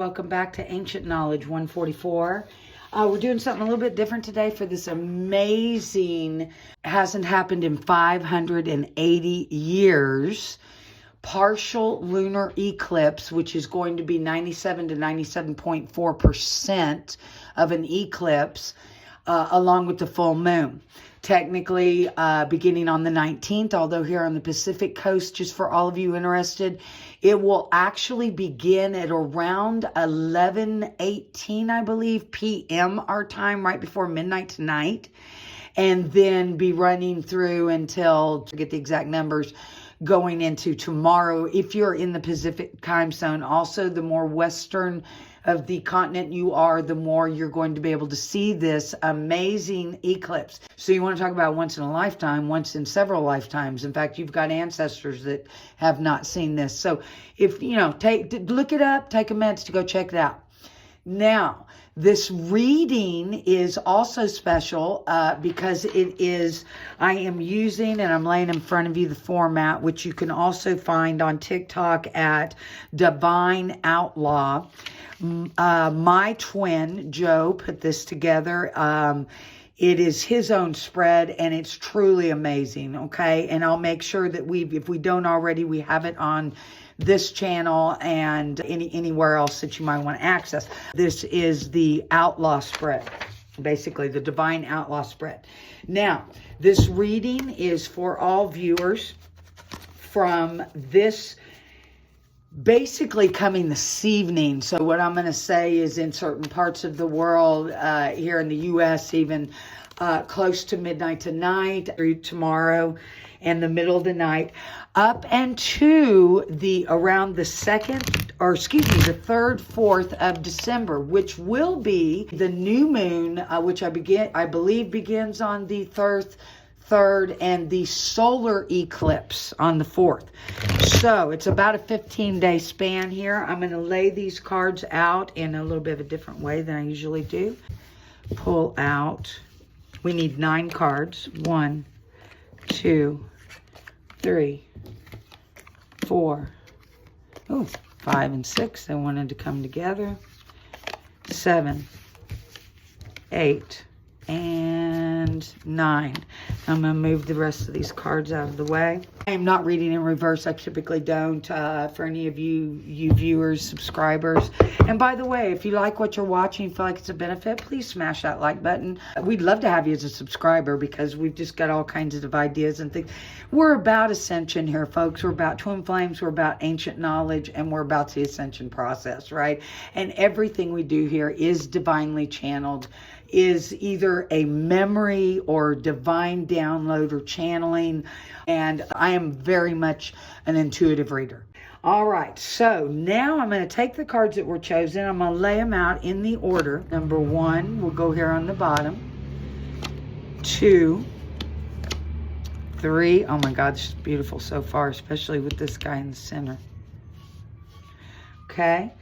Welcome back to Ancient Knowledge 144. We're doing something a little bit different today for this amazing, hasn't happened in 580 years, partial lunar eclipse, which is going to be 97 to 97.4% of an eclipse, along with the full moon. Technically, beginning on the 19th, although here on the Pacific coast, just for all of you interested, it will actually begin at around 11:18, I believe, p.m. our time, right before midnight tonight, and then be running through until, to get the exact numbers, going into tomorrow. If you're in the Pacific time zone, also the more western of the continent you are, the more you're going to be able to see this amazing eclipse. So you want to talk about once in a lifetime, once in several lifetimes. In fact, you've got ancestors that have not seen this. So if, look it up, take a minute to go check it out. Now, this reading is also special because I am using, and I'm laying in front of you, the format, which you can also find on TikTok at Divine Outlaw. My twin, Joe, put this together. It is his own spread, and it's truly amazing, okay? And I'll make sure that if we don't already, we have it on this channel and anywhere else that you might want to access. This is the Outlaw Spread, basically the Divine Outlaw Spread. Now, this reading is for all viewers from this basically coming this evening. So what I'm going to say is in certain parts of the world, here in the U.S., even close to midnight tonight, through tomorrow and the middle of the night, up and to around the 3rd, 4th of December, which will be the new moon, which I believe begins on the 3rd, and the solar eclipse on the 4th. So it's about a 15-day span here. I'm going to lay these cards out in a little bit of a different way than I usually do. Pull out. We need 9 cards. 1, 2, 3, 4. Oh, 5 and 6. They wanted to come together. 7, 8, and 9. I'm going to move the rest of these cards out of the way. I am not reading in reverse. I typically don't for any of you viewers, subscribers. And by the way, if you like what you're watching, feel like it's a benefit, please smash that like button. We'd love to have you as a subscriber because we've just got all kinds of ideas and things. We're about Ascension here, folks. We're about twin flames. We're about ancient knowledge, and we're about the Ascension process, right? And everything we do here is divinely channeled, is either a memory or divine download or channeling. And I am very much an intuitive reader. All right, so now I'm going to take the cards that were chosen. I'm going to lay them out in the order. Number 1, we'll go here on the bottom. 2, 3. Oh my God, this is beautiful so far, especially with this guy in the center. Okay.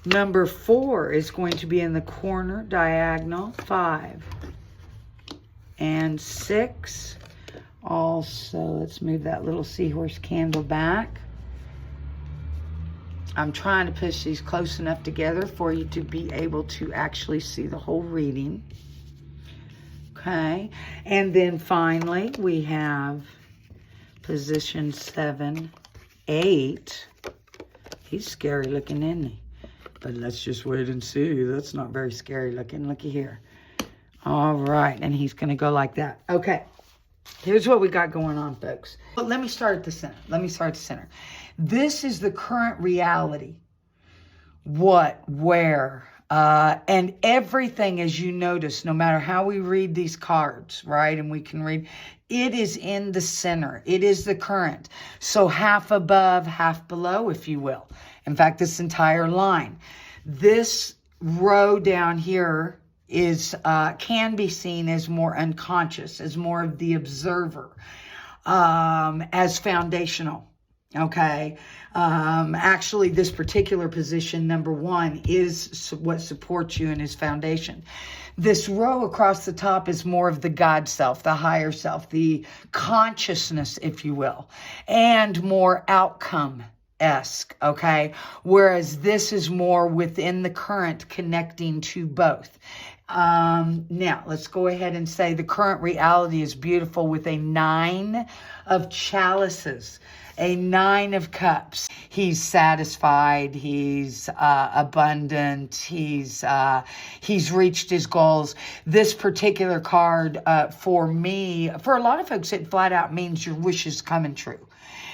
Number 4 is going to be in the corner, diagonal. 5 and 6. Also, let's move that little seahorse candle back. I'm trying to push these close enough together for you to be able to actually see the whole reading. Okay. And then finally, we have position 7, 8. He's scary looking, isn't he? But let's just wait and see. That's not very scary looking. Looky here. All right. And he's going to go like that. Okay. Here's what we got going on, folks. But let me start at the center. This is the current reality. What, where, and everything, as you notice, no matter how we read these cards, right? And we can read, it is in the center. It is the current. So half above, half below, if you will. In fact, this entire line. This row down here is can be seen as more unconscious, as more of the observer, as foundational. Okay. Actually, this particular position, number 1, is what supports you and is foundation. This row across the top is more of the God self, the higher self, the consciousness, if you will, and more outcome Eclipse-esque, okay? Whereas this is more within the current, connecting to both. Now, let's go ahead and say the current reality is beautiful with a 9 of chalices, a 9 of cups. He's satisfied. He's abundant. He's reached his goals. This particular card, for me, for a lot of folks, it flat out means your wish is coming true.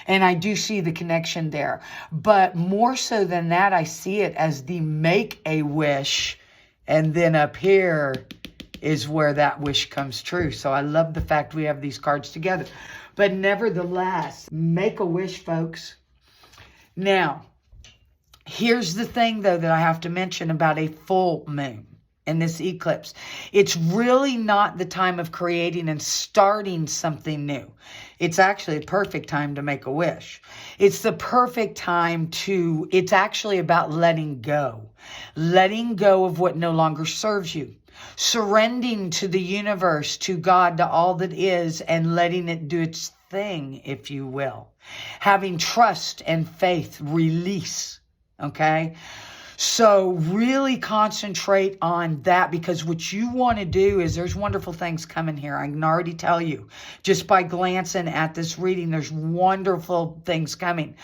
And I do see the connection there. But more so than that, I see it as the make a wish. And then up here is where that wish comes true. So I love the fact we have these cards together. But nevertheless, make a wish, folks. Now, here's the thing, though, that I have to mention about a full moon and this eclipse. It's really not the time of creating and starting something new. It's actually a perfect time to make a wish. It's the perfect time to, it's actually about letting go. Letting go of what no longer serves you. Surrendering to the universe, to God, to all that is, and letting it do its thing, if you will. Having trust and faith, release, okay? So really concentrate on that, because what you want to do is, there's wonderful things coming here. I can already tell you, just by glancing at this reading, there's wonderful things coming.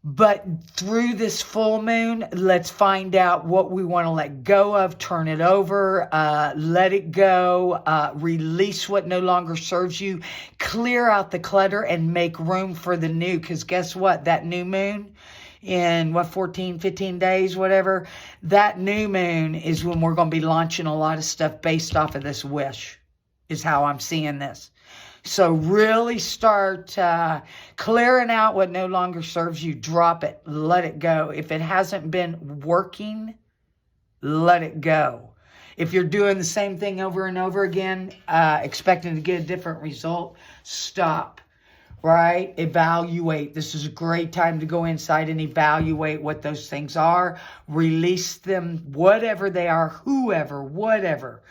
But through this full moon, let's find out what we want to let go of, turn it over, let it go, release what no longer serves you, clear out the clutter, and make room for the new. Because guess what? That new moon in 14, 15 days, whatever, that new moon is when we're going to be launching a lot of stuff based off of this wish, is how I'm seeing this. So really start clearing out what no longer serves you. Drop it. Let it go. If it hasn't been working, let it go. If you're doing the same thing over and over again, expecting to get a different result, stop. Right? Evaluate. This is a great time to go inside and evaluate what those things are. Release them, whatever they are, whoever, whatever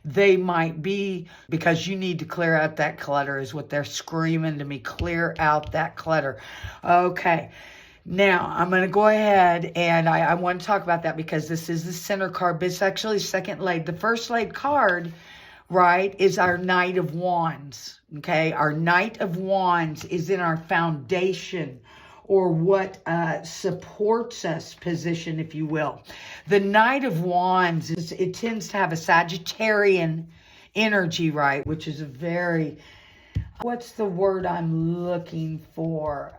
they might be, because you need to clear out that clutter, is what they're screaming to me. Clear out that clutter. Okay. Now, I'm going to go ahead and I want to talk about that, because this is the center card, but it's actually second laid. The first laid card, right, is our Knight of Wands. Okay, our Knight of Wands is in our foundation, or what supports us position, if you will. The Knight of Wands, it tends to have a Sagittarian energy, right, which is a very, what's the word I'm looking for?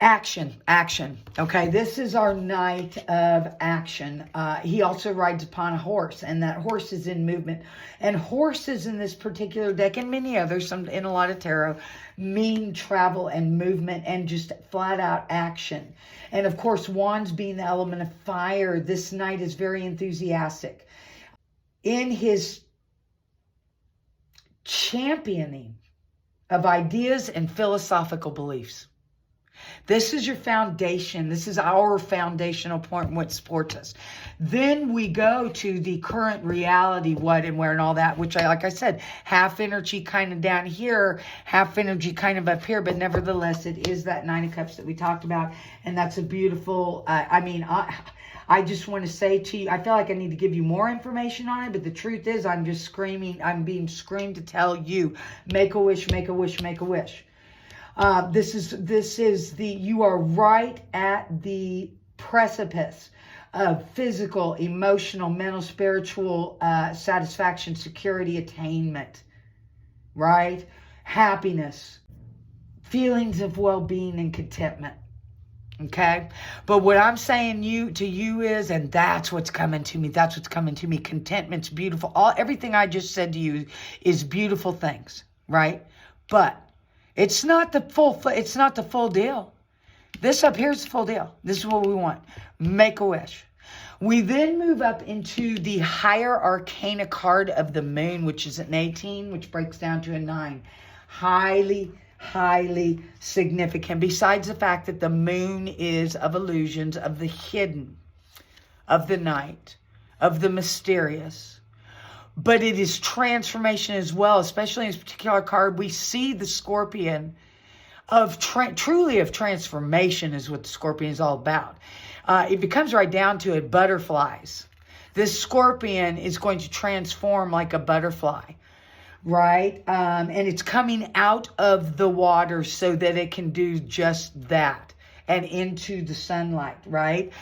Action. Okay, this is our Knight of Action. He also rides upon a horse, and that horse is in movement. And horses in this particular deck, and many others, some in a lot of tarot, mean travel and movement and just flat out action. And of course, wands being the element of fire, this knight is very enthusiastic in his championing of ideas and philosophical beliefs. This is your foundation. This is our foundational point and what supports us. Then we go to the current reality, what and where and all that, which like I said, half energy kind of down here, half energy kind of up here, but nevertheless, it is that Nine of Cups that we talked about. And that's a beautiful, I just want to say to you, I feel like I need to give you more information on it, but the truth is I'm just screaming, I'm being screamed to tell you, make a wish, make a wish, make a wish. This is you are right at the precipice of physical, emotional, mental, spiritual satisfaction, security, attainment, right? Happiness, feelings of well-being and contentment. Okay, but what I'm saying to you is, and that's what's coming to me. That's what's coming to me. Contentment's beautiful. Everything I just said to you is beautiful things, right? But it's not the full deal. This up here is the full deal. This is what we want. Make a wish. We then move up into the higher arcana card of the moon, which is an 18, which breaks down to a 9. Highly significant. Besides the fact that the moon is of illusions, of the hidden, of the night, of the mysterious. But it is transformation as well, especially in this particular card. We see the scorpion truly of transformation is what the Scorpion is all about. It becomes right down to it, butterflies. This Scorpion is going to transform like a butterfly, right? And it's coming out of the water so that it can do just that and into the sunlight, right?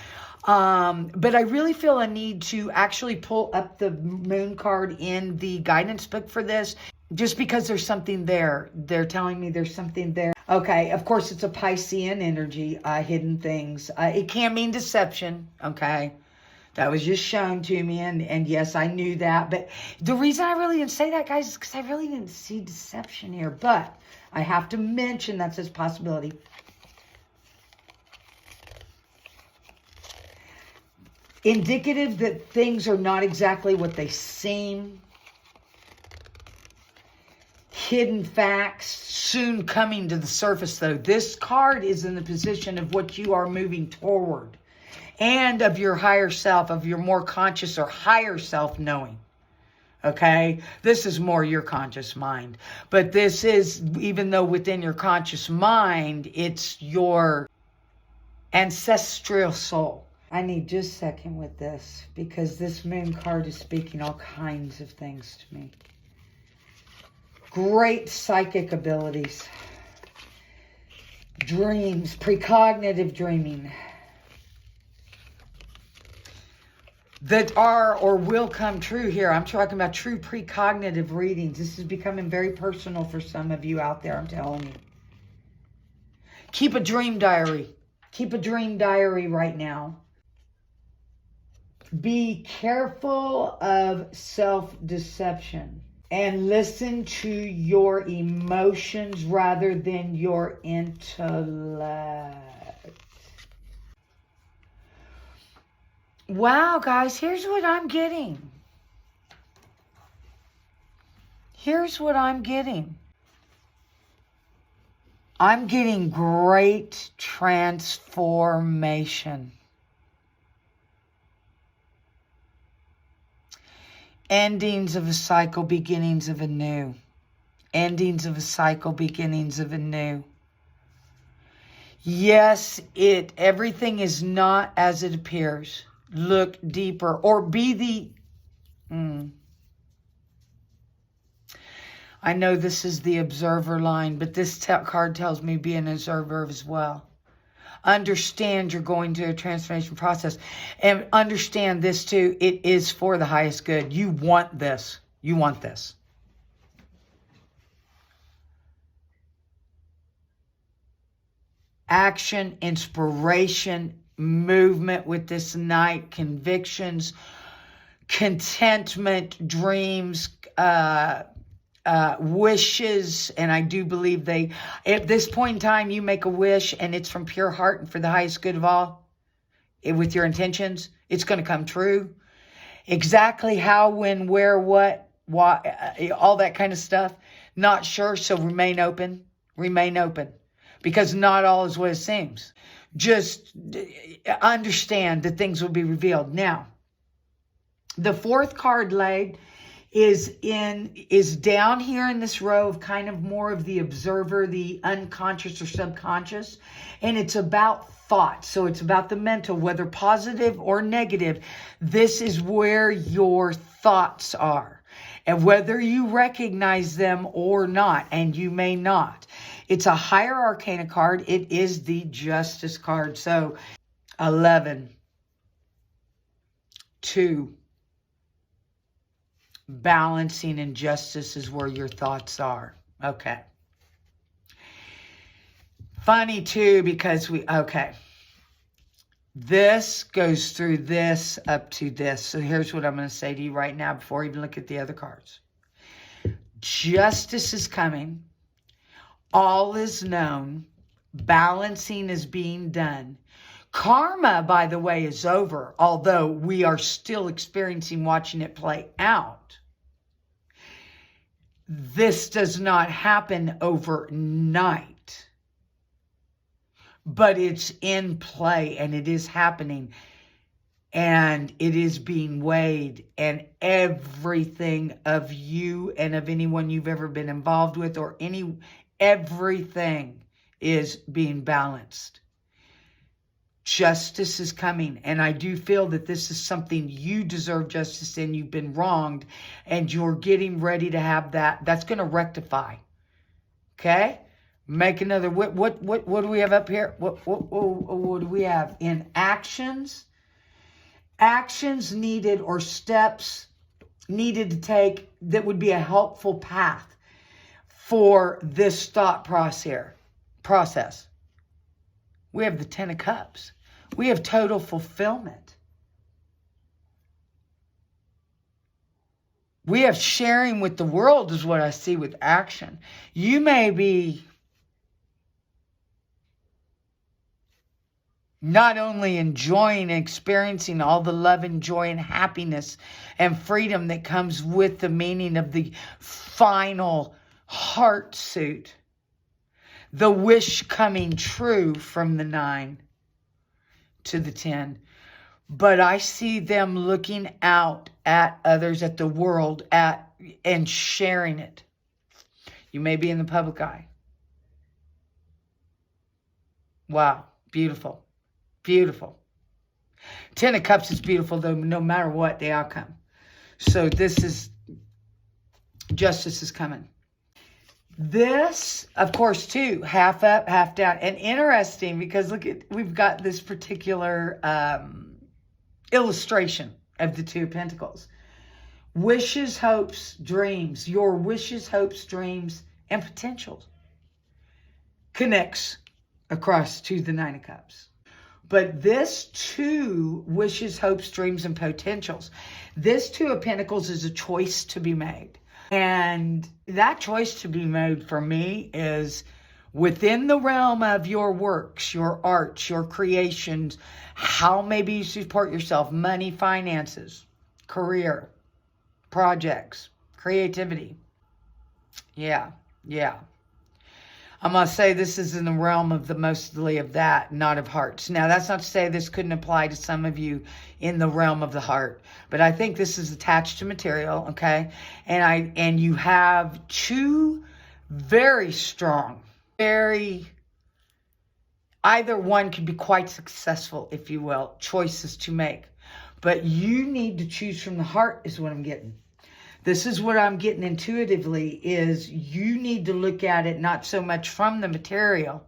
But I really feel a need to actually pull up the moon card in the guidance book for this, just because there's something there. They're telling me there's something there. Okay, of course, it's a Piscean energy, hidden things. It can mean deception, okay? That was just shown to me, and yes, I knew that. But the reason I really didn't say that, guys, is because I really didn't see deception here. But I have to mention that's his possibility. Indicative that things are not exactly what they seem. Hidden facts soon coming to the surface, though. This card is in the position of what you are moving toward, and of your higher self, of your more conscious or higher self knowing. Okay? This is more your conscious mind. But this is, even though within your conscious mind, it's your ancestral soul. I need just a second with this, because this moon card is speaking all kinds of things to me. Great psychic abilities. Dreams, precognitive dreaming. That are or will come true here. I'm talking about true precognitive readings. This is becoming very personal for some of you out there, I'm telling you. Keep a dream diary. Keep a dream diary right now. Be careful of self-deception. And listen to your emotions rather than your intellect. Wow, guys, here's what I'm getting. Here's what I'm getting. I'm getting great transformation. Endings of a cycle, beginnings of a new. Endings of a cycle, beginnings of a new. Yes, everything is not as it appears. Look deeper, or be the... I know this is the observer line, but this card tells me be an observer as well. Understand you're going to a transformation process. And understand this too, it is for the highest good. You want this. You want this. Action, inspiration, movement with this night, convictions, contentment, dreams, wishes, and I do believe at this point in time, you make a wish and it's from pure heart and for the highest good of all, with your intentions, it's going to come true. Exactly how, when, where, what, why, all that kind of stuff, not sure, so remain open, because not all is what it seems. Just understand that things will be revealed. Now, the fourth card laid is down here in this row of kind of more of the observer, the unconscious or subconscious, and it's about thoughts. So it's about the mental, whether positive or negative. This is where your thoughts are, and whether you recognize them or not, and you may not. It's a higher arcana card. It is the Justice card. So 11, 2, balancing and justice is where your thoughts are. Okay. Funny too, because this goes through this up to this. So here's what I'm going to say to you right now before I even look at the other cards. Justice is coming. All is known. Balancing is being done. Karma, by the way, is over, although we are still experiencing, watching it play out. This does not happen overnight, but it's in play and it is happening and it is being weighed, and everything of you and of anyone you've ever been involved with or everything is being balanced. Justice is coming. And I do feel that this is something you deserve justice in. You've been wronged. And you're getting ready to have that. That's going to rectify. Okay? Make another. What do we have up here? What do we have? In actions? Actions needed or steps needed to take that would be a helpful path for this thought process. We have the 10 of Cups. We have total fulfillment. We have sharing with the world is what I see with action. You may be not only enjoying and experiencing all the love and joy and happiness and freedom that comes with the meaning of the final heart suit, the wish coming true from the 9 to the 10. But I see them looking out at others, at the world, and sharing it. You may be in the public eye. Wow, beautiful. Beautiful. 10 of Cups is beautiful, though, no matter what the outcome. So this is, justice is coming. This, of course, too, half up, half down. And interesting, because look at, we've got this particular illustration of the 2 of Pentacles. Wishes, hopes, dreams. Your wishes, hopes, dreams, and potentials connects across to the 9 of Cups. But this 2 wishes, hopes, dreams, and potentials. This 2 of Pentacles is a choice to be made. And that choice to be made for me is within the realm of your works, your arts, your creations, how maybe you support yourself, money, finances, career, projects, creativity. Yeah. I'm going to say this is in the realm of the mostly of that, not of hearts. Now, that's not to say this couldn't apply to some of you in the realm of the heart. But I think this is attached to material, okay? And you have 2 very strong, either one could be quite successful, if you will, choices to make. But you need to choose from the heart is what I'm getting. This is what I'm getting intuitively is you need to look at it not so much from the material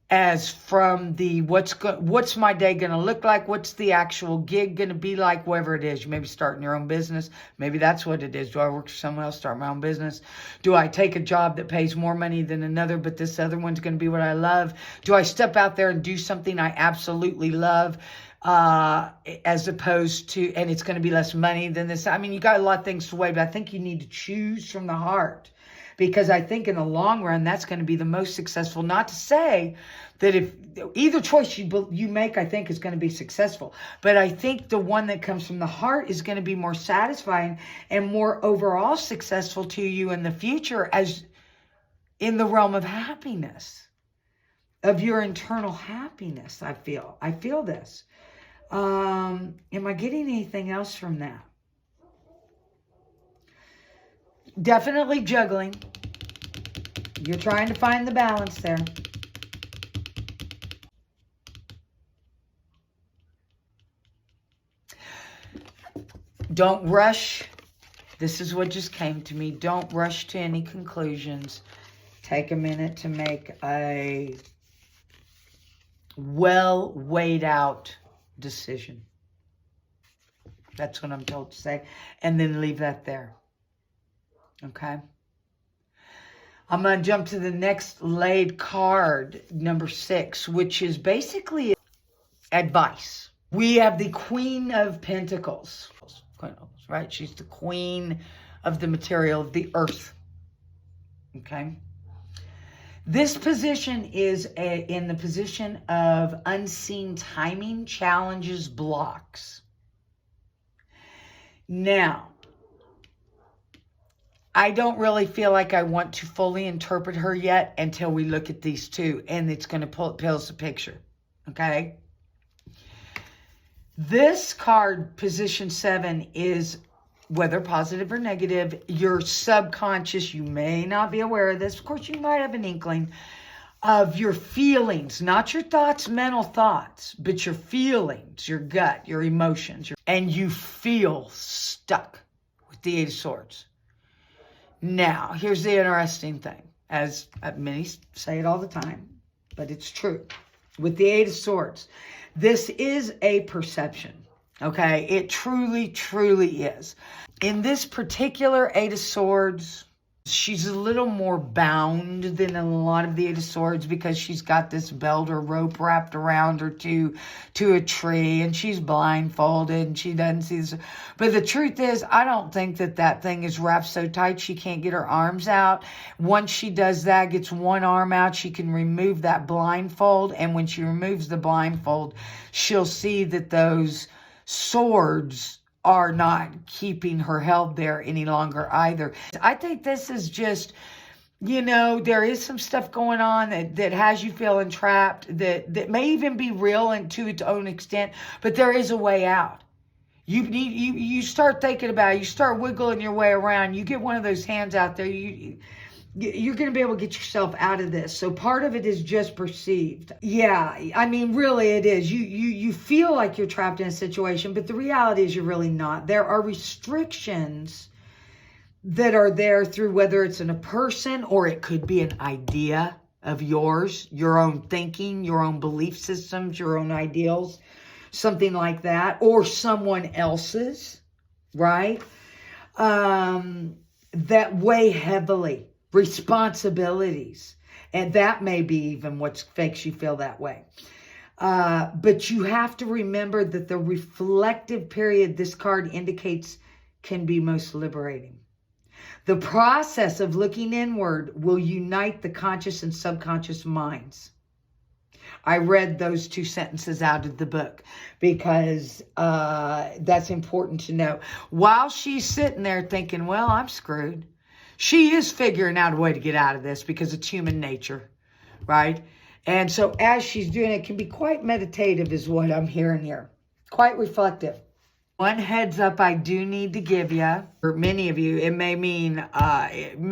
as from the what's my day going to look like? What's the actual gig going to be like? Whatever it is, you may be starting your own business. Maybe that's what it is. Do I work for someone else, start my own business? Do I take a job that pays more money than another, but this other one's going to be what I love? Do I step out there and do something I absolutely love? As opposed to, and it's going to be less money than this. I mean, you got a lot of things to weigh, but I think you need to choose from the heart because I think in the long run, that's going to be the most successful. Not to say that if either choice you make, I think is going to be successful, but I think the one that comes from the heart is going to be more satisfying and more overall successful to you in the future as in the realm of happiness, of your internal happiness. I feel this. Am I getting anything else from that? Definitely juggling. You're trying to find the balance there. Don't rush. This is what just came to me. Don't rush to any conclusions. Take a minute to make a well weighed out decision. That's what I'm told to say. And then leave that there. Okay. I'm going to jump to the next laid card, number 6, which is basically advice. We have the Queen of Pentacles. Right? She's the queen of the material of the earth. Okay. This position is in the position of unseen timing, challenges, blocks. Now, I don't really feel like I want to fully interpret her yet until we look at these 2, and it's going to pull us a picture. Okay? This card, position 7, is whether positive or negative, your subconscious, you may not be aware of this. Of course, you might have an inkling. of your feelings, not your thoughts, mental thoughts, but your feelings, your gut, your emotions, and you feel stuck with the Eight of Swords. Now, here's the interesting thing, as many say it all the time, but it's true. With the Eight of Swords, this is a perception, okay? It truly, truly is. In this particular Eight of Swords, she's a little more bound than a lot of the Eight of Swords because she's got this belt or rope wrapped around her to a tree, and she's blindfolded and she doesn't see this. But the truth is, I don't think that thing is wrapped so tight she can't get her arms out. Once she does that, gets one arm out, she can remove that blindfold. And when she removes the blindfold, she'll see that those swords are not keeping her held there any longer either. I think this is just, you know, there is some stuff going on that has you feeling trapped, that may even be real and to its own extent, but there is a way out. You start thinking about it, you start wiggling your way around, you get one of those hands out there, you're going to be able to get yourself out of this. So part of it is just perceived. Yeah, I mean, really it is. You feel like you're trapped in a situation, but the reality is you're really not. There are restrictions that are there through whether it's in a person or it could be an idea of yours, your own thinking, your own belief systems, your own ideals, something like that, or someone else's, right? That weigh heavily. Responsibilities, and that may be even what makes you feel that way. But you have to remember that the reflective period this card indicates can be most liberating. The process of looking inward will unite the conscious and subconscious minds. I read those two sentences out of the book because that's important to know. While she's sitting there thinking, well, I'm screwed, she is figuring out a way to get out of this because it's human nature, right? And so as she's doing it, can be quite meditative is what I'm hearing here. Quite reflective. One heads up I do need to give you, for many of you, it may mean,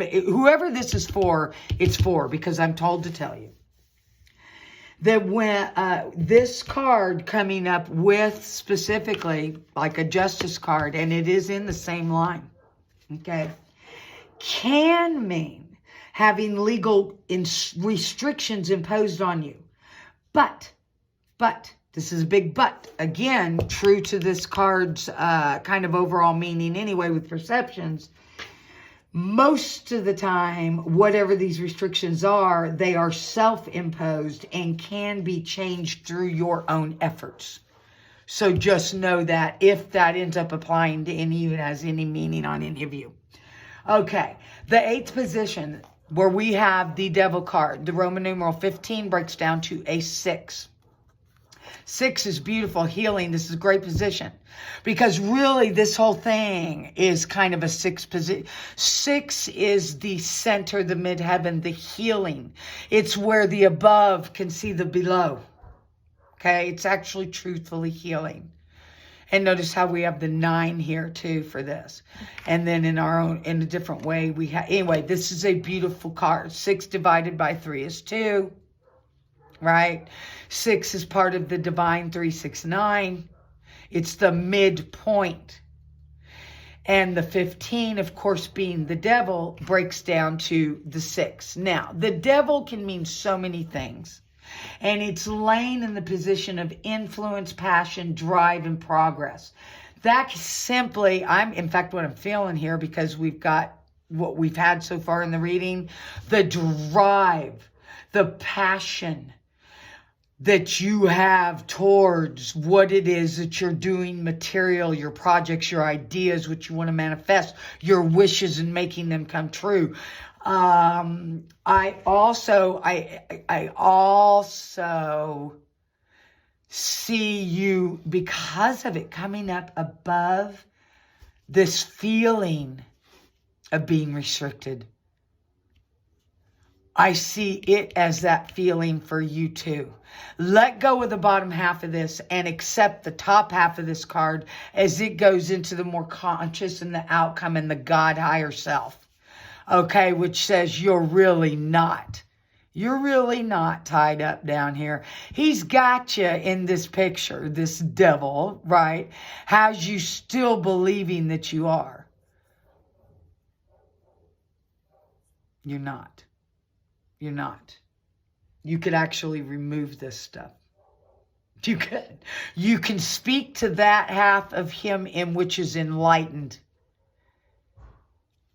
whoever this is for, it's for, because I'm told to tell you. That when this card coming up with specifically like a justice card, and it is in the same line, okay, can mean having legal restrictions imposed on you. But, this is a big but. Again, true to this card's kind of overall meaning anyway with perceptions. Most of the time, whatever these restrictions are, they are self-imposed and can be changed through your own efforts. So just know that if that ends up applying to any of it has any meaning on any of you. Okay, the 8th position where we have the Devil card, the Roman numeral 15 breaks down to a 6. 6 is beautiful, healing. This is a great position because really this whole thing is kind of a 6 position. 6 is the center, the midheaven, the healing. It's where the above can see the below. Okay, it's actually truthfully healing. And notice how we have the 9 here too for this. And then in our own, in a different way, we have, anyway, this is a beautiful card. 6 divided by 3 is 2, right? 6 is part of the divine 369. It's the midpoint. And the 15, of course, being the devil, breaks down to the 6. Now, the devil can mean so many things. And it's laying in the position of influence, passion, drive, and progress. That's simply, in fact, what I'm feeling here, because we've got what we've had so far in the reading, the drive, the passion that you have towards what it is that you're doing, material, your projects, your ideas, what you want to manifest, your wishes and making them come true. I also see you, because of it, coming up above this feeling of being restricted. I see it as that feeling for you too. Let go of the bottom half of this and accept the top half of this card as it goes into the more conscious and the outcome and the God higher self. Okay, which says you're really not You're really not tied up down here. He's got you in this picture, this devil, right? Has you still believing that you are. You're not. You're not. You could actually remove this stuff. You could. You can speak to that half of him in which is enlightened.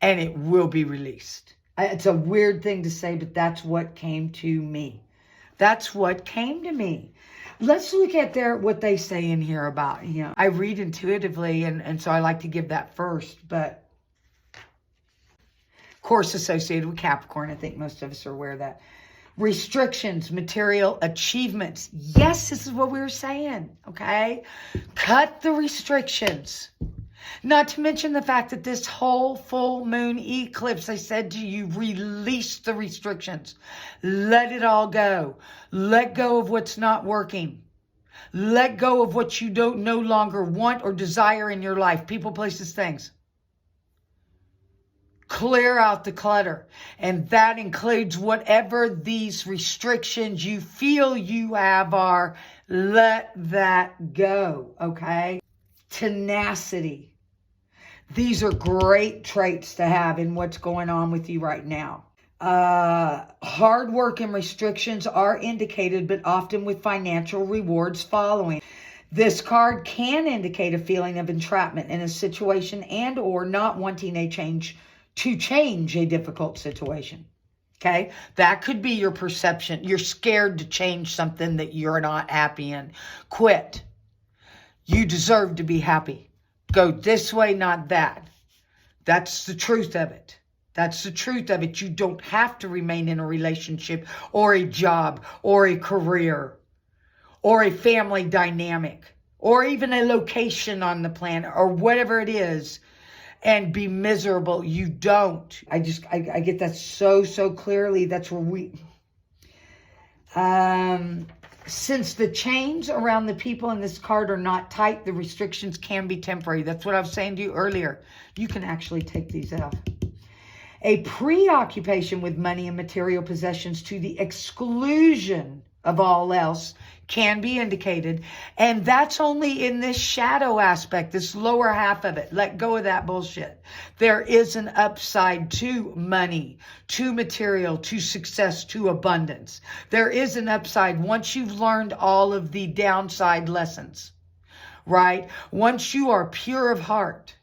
And it will be released. It's a weird thing to say, but that's what came to me. That's what came to me. Let's look at what they say in here about him. I read intuitively, and so I like to give that first. But, of course, associated with Capricorn. I think most of us are aware of that. Restrictions, material achievements. Yes, this is what we were saying, okay? Cut the restrictions. Not to mention the fact that this whole full moon eclipse, I said to you, release the restrictions. Let it all go. Let go of what's not working. Let go of what you don't no longer want or desire in your life. People, places, things. Clear out the clutter. And that includes whatever these restrictions you feel you have are. Let that go, okay? Tenacity. These are great traits to have in what's going on with you right now. Hard work and restrictions are indicated, but often with financial rewards following. This card can indicate a feeling of entrapment in a situation and or not wanting a change to change a difficult situation. Okay? That could be your perception. You're scared to change something that you're not happy in. Quit. You deserve to be happy. Go this way, not that. That's the truth of it. That's the truth of it. You don't have to remain in a relationship or a job or a career or a family dynamic or even a location on the planet or whatever it is and be miserable. You don't. I get that so clearly. That's where we... Since the chains around the people in this card are not tight, the restrictions can be temporary. That's what I was saying to you earlier. You can actually take these off. A preoccupation with money and material possessions to the exclusion of all else can be indicated. And that's only in this shadow aspect, this lower half of it. Let go of that bullshit. There is an upside to money, to material, to success, to abundance. There is an upside once you've learned all of the downside lessons, right? Once you are pure of heart,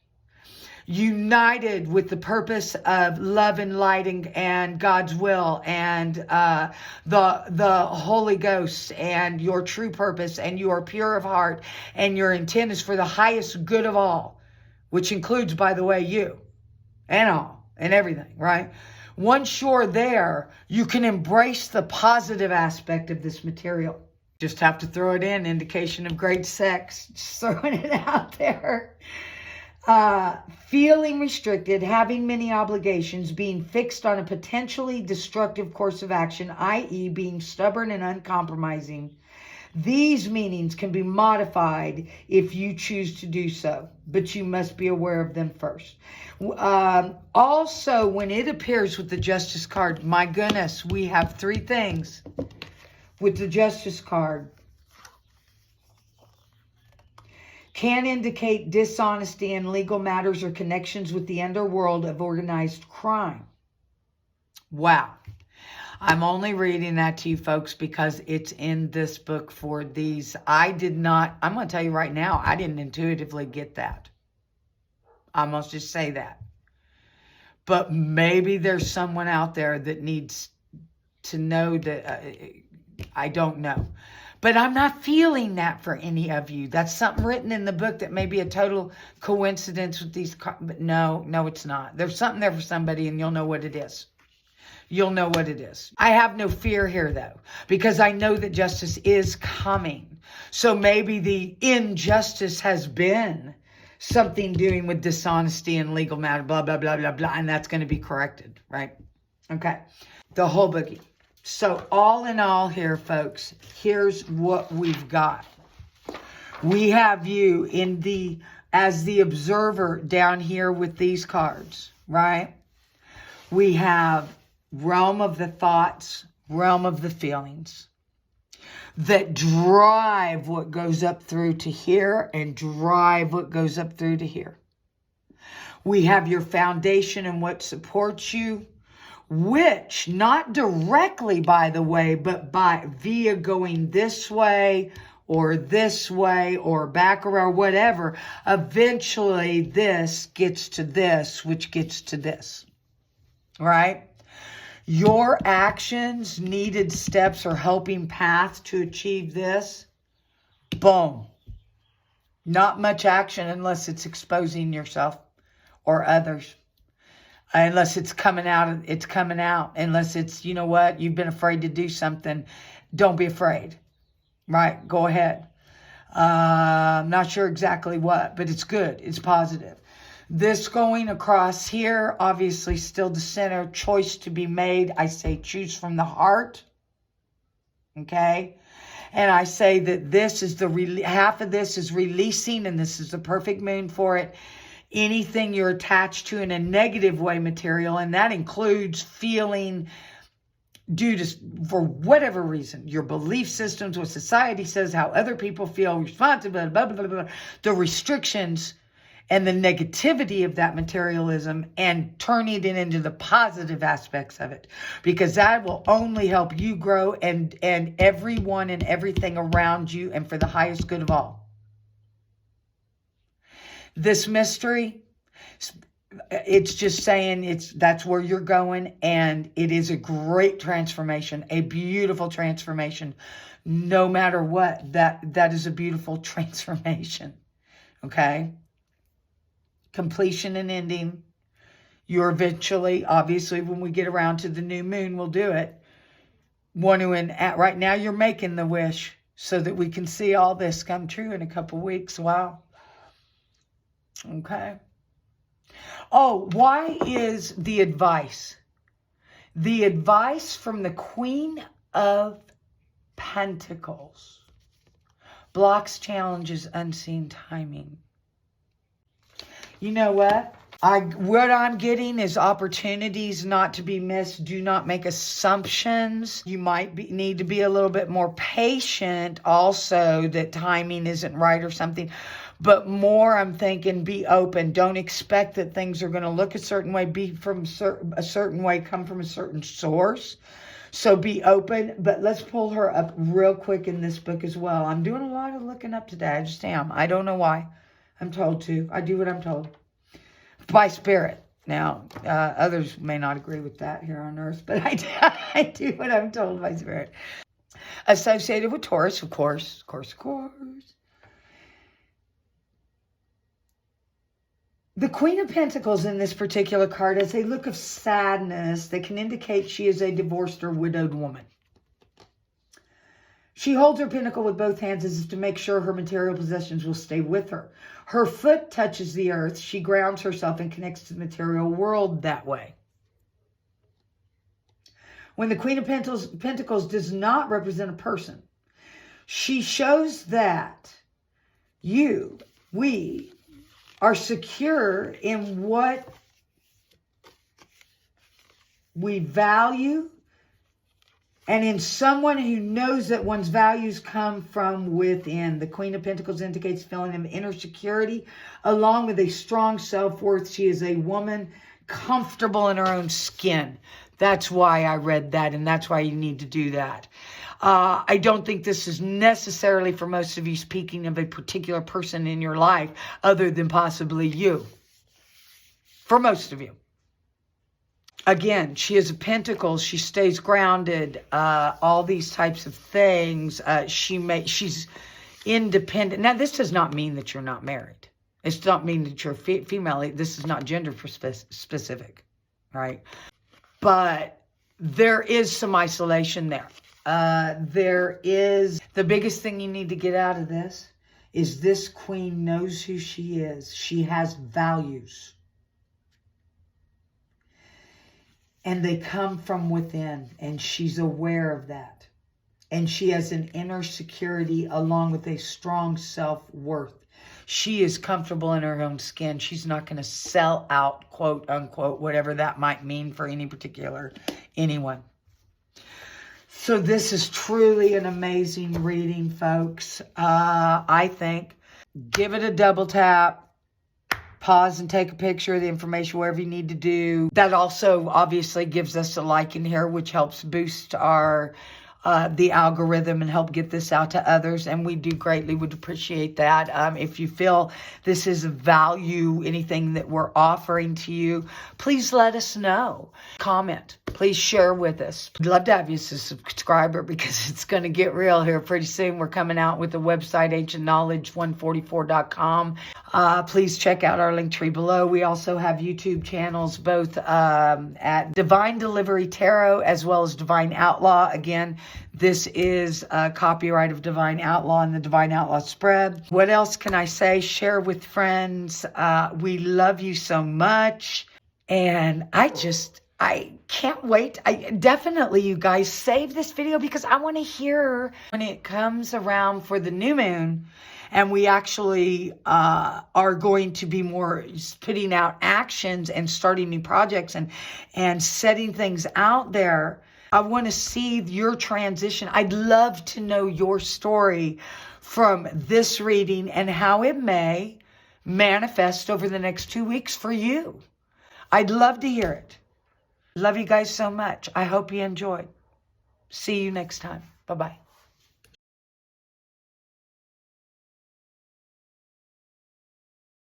united with the purpose of love and light and God's will and the Holy Ghost and your true purpose, and you are pure of heart and your intent is for the highest good of all, which includes, by the way, you and all and everything, right? Once you're there, you can embrace the positive aspect of this material. Just have to throw it in, indication of great sex, just throwing it out there. Feeling restricted, having many obligations, being fixed on a potentially destructive course of action, i.e. being stubborn and uncompromising. These meanings can be modified if you choose to do so, but you must be aware of them first. Also, when it appears with the Justice card, my goodness, we have three things with the Justice card. Can indicate dishonesty in legal matters or connections with the underworld of organized crime. Wow. I'm only reading that to you folks because it's in this book for these. I'm going to tell you right now, I didn't intuitively get that. I must just say that. But maybe there's someone out there that needs to know that. I don't know. But I'm not feeling that for any of you. That's something written in the book that may be a total coincidence with these cards. But no, it's not. There's something there for somebody, and you'll know what it is. You'll know what it is. I have no fear here, though, because I know that justice is coming. So maybe the injustice has been something doing with dishonesty and legal matter, blah, blah, blah, blah, blah, and that's going to be corrected, right? Okay. The whole boogie. So all in all here, folks, here's what we've got. We have you as the observer down here with these cards, right? We have realm of the thoughts, realm of the feelings that drive what goes up through to here and drive what goes up through to here. We have your foundation and what supports you, which not directly, by the way, but via going this way or back around, whatever, eventually this gets to this, which gets to this, right? Your actions, needed steps, or helping path to achieve this, boom. Not much action unless it's exposing yourself or others. Unless it's coming out, it's coming out. Unless it's, you know what, you've been afraid to do something. Don't be afraid, right? Go ahead. I'm not sure exactly what, but it's good. It's positive. This going across here, obviously still the center, choice to be made. I say choose from the heart. Okay? And I say that this is half of this is releasing, and this is the perfect moon for it. Anything you're attached to in a negative way material, and that includes feeling for whatever reason, your belief systems, what society says, how other people feel, responsible, blah, blah, blah, blah, the restrictions and the negativity of that materialism, and turning it into the positive aspects of it, because that will only help you grow and everyone and everything around you, and for the highest good of all. This mystery, it's just saying that's where you're going, and it is a great transformation, a beautiful transformation. No matter what, that is a beautiful transformation. Okay? Completion and ending. You're eventually, obviously, when we get around to the new moon, we'll do it. Right now, you're making the wish so that we can see all this come true in a couple weeks. Wow. Okay. Oh, why is the advice? The advice from the Queen of Pentacles. Blocks, challenges, unseen timing. You know what? What I'm getting is opportunities not to be missed. Do not make assumptions. You might need to be a little bit more patient also, that timing isn't right or something. But more, I'm thinking, be open. Don't expect that things are going to look a certain way, be from a certain way, come from a certain source. So be open. But let's pull her up real quick in this book as well. I'm doing a lot of looking up today. I just am. I don't know why. I'm told to. I do what I'm told. By spirit. Now, others may not agree with that here on earth, but I do what I'm told by spirit. Associated with Taurus, of course. The Queen of Pentacles in this particular card has a look of sadness that can indicate she is a divorced or widowed woman. She holds her pentacle with both hands as if to make sure her material possessions will stay with her. Her foot touches the earth. She grounds herself and connects to the material world that way. When the Queen of Pentacles does not represent a person, she shows that we are secure in what we value, and in someone who knows that one's values come from within. The Queen of Pentacles indicates feeling of inner security along with a strong self-worth. She is a woman comfortable in her own skin. That's why I read that, and that's why you need to do that. I don't think this is necessarily, for most of you, speaking of a particular person in your life other than possibly you. For most of you. Again, she is a Pentacles. She stays grounded. All these types of things. She's independent. Now, this does not mean that you're not married. It does not mean that you're female. This is not gender specific, right? But there is some isolation there. The biggest thing you need to get out of this is this queen knows who she is. She has values. And they come from within, and she's aware of that. And she has an inner security along with a strong self-worth. She is comfortable in her own skin. She's not going to sell out, quote unquote, whatever that might mean for any particular anyone. So this is truly an amazing reading, folks. I think. Give it a double tap. Pause and take a picture of the information, wherever you need to do. That also obviously gives us a like in here, which helps boost our the algorithm and help get this out to others. And we do greatly would appreciate that. If you feel this is of value, anything that we're offering to you, please let us know. Comment. Please share with us. We'd love to have you as a subscriber, because it's going to get real here pretty soon. We're coming out with the website, ancientknowledge144.com. Please check out our link tree below. We also have YouTube channels, both at Divine Delivery Tarot as well as Divine Outlaw. Again, this is a copyright of Divine Outlaw and the Divine Outlaw Spread. What else can I say? Share with friends. We love you so much. And I can't wait. Definitely, you guys, save this video, because I want to hear when it comes around for the new moon and we actually are going to be more putting out actions and starting new projects and setting things out there. I want to see your transition. I'd love to know your story from this reading and how it may manifest over the next 2 weeks for you. I'd love to hear it. Love you guys so much. I hope you enjoyed. See you next time. Bye-bye.